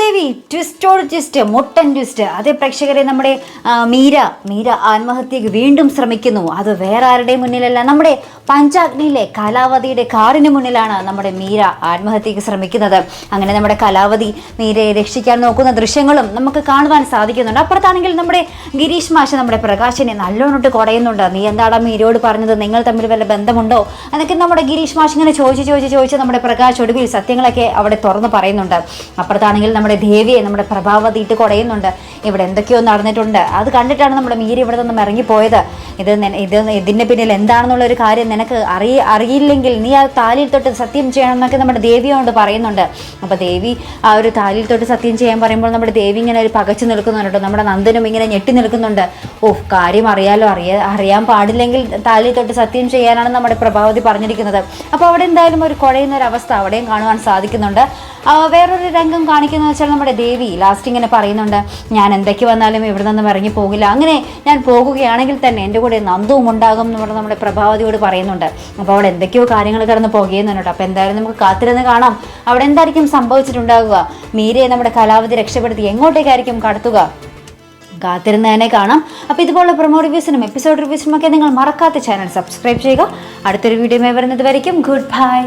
ദേവി ട്വിസ്റ്റോട് twist, മുട്ടൻ twist. അതേ പ്രേക്ഷകരെ, നമ്മുടെ മീര ആത്മഹത്യക്ക് വീണ്ടും ശ്രമിക്കുന്നു. അത് വേറെ ആരുടെയും മുന്നിലല്ല, നമ്മുടെ പഞ്ചാഗ്നിയിലെ കലാവതിയുടെ കാറിന് മുന്നിലാണ് നമ്മുടെ മീര ആത്മഹത്യക്ക് ശ്രമിക്കുന്നത്. അങ്ങനെ നമ്മുടെ കലാവതി മീരയെ രക്ഷിക്കാൻ നോക്കുന്ന ദൃശ്യങ്ങളും നമുക്ക് കാണുവാൻ സാധിക്കുന്നുണ്ട്. അപ്പുറത്താണെങ്കിൽ നമ്മുടെ ഗിരീഷ് മാഷ് നമ്മുടെ പ്രകാശിനെ നല്ലോണിട്ട് കുടയുന്നുണ്ട്. നീ എന്താണ് മീരയോട് പറഞ്ഞത്, നിങ്ങൾ തമ്മിൽ വല്ല ബന്ധമുണ്ടോ എന്നൊക്കെ നമ്മുടെ ഗിരീഷ് മാഷ് ഇങ്ങനെ ചോദിച്ച് നമ്മുടെ പ്രകാശ് ഒടുവിൽ സത്യങ്ങളൊക്കെ അവിടെ തുറന്ന് പറയുന്നുണ്ട്. അപ്പുറത്താണെങ്കിൽ നമ്മുടെ ദേവിയെ നമ്മുടെ പ്രഭാവതി ഇട്ട് കുടയുന്നുണ്ട്. ഇവിടെ എന്തൊക്കെയോ നടന്നിട്ടുണ്ട്. അത് കണ്ടിട്ടാണ് നമ്മുടെ മീര ഇവിടെ നിന്നും ഇറങ്ങിപ്പോയത്. ഇതിൻ്റെ പിന്നിൽ എന്താണെന്നുള്ള ഒരു കാര്യം നിനക്ക് അറിയില്ലെങ്കിൽ നീ ആ താലിയിൽ തൊട്ട് സത്യം ചെയ്യണം എന്നൊക്കെ നമ്മുടെ ദേവിയോട് പറയുന്നുണ്ട്. അപ്പോൾ ദേവി ആ ഒരു താലിയിൽ തൊട്ട് സത്യം ചെയ്യാൻ പറയുമ്പോൾ നമ്മുടെ ദേവി ഇങ്ങനെ ഒരു പകച്ചു നിൽക്കുന്നുണ്ട്. നമ്മുടെ നന്ദനും ഇങ്ങനെ ഞെട്ടി നിൽക്കുന്നുണ്ട്. കാര്യം അറിയാൻ പാടില്ലെങ്കിൽ താലിയിൽ തൊട്ട് സത്യം ചെയ്യാനാണ് നമ്മുടെ പ്രഭാവതി പറഞ്ഞിരിക്കുന്നത്. അപ്പോൾ അവിടെ എന്തായാലും ഒരു കുഴയുന്ന ഒരു അവസ്ഥ അവിടെയും കാണുവാൻ സാധിക്കുന്നുണ്ട്. വേറൊരു രംഗം കാണിക്കുന്നത് വെച്ചാൽ നമ്മുടെ ദേവി ലാസ്റ്റ് ഇങ്ങനെ പറയുന്നുണ്ട്, ഞാൻ എന്തൊക്കെ വന്നാലും ഇവിടെ നിന്നും ഇറങ്ങി പോകില്ല, അങ്ങനെ ഞാൻ പോകുകയാണെങ്കിൽ തന്നെ എൻ്റെ കൂടെ നന്ദുവും ഉണ്ടാകും എന്ന് പറഞ്ഞ് നമ്മുടെ പ്രഭാവതിയോട് പറയുന്നുണ്ട്. അപ്പോൾ അവിടെ എന്തൊക്കെയോ കാര്യങ്ങൾ കിടന്ന് പോകുന്നുണ്ട്. അപ്പോൾ എന്തായാലും നമുക്ക് കാത്തിരുന്ന് കാണാം അവിടെ എന്തായിരിക്കും സംഭവിച്ചിട്ടുണ്ടാകുക. മീരയെ നമ്മുടെ കലാവതി രക്ഷപ്പെടുത്തി എങ്ങോട്ടേക്കായിരിക്കും കടത്തുക, കാത്തിരുന്ന് തന്നെ കാണാം. അപ്പോൾ ഇതുപോലുള്ള പ്രൊമോ റിവ്യൂസിനും എപ്പിസോഡ് റിവ്യൂസിനും ഒക്കെ നിങ്ങൾ മറക്കാത്ത ചാനൽ സബ്സ്ക്രൈബ് ചെയ്യുക. അടുത്തൊരു വീഡിയോ വരുന്നത് വരയ്ക്കും ഗുഡ് ബൈ.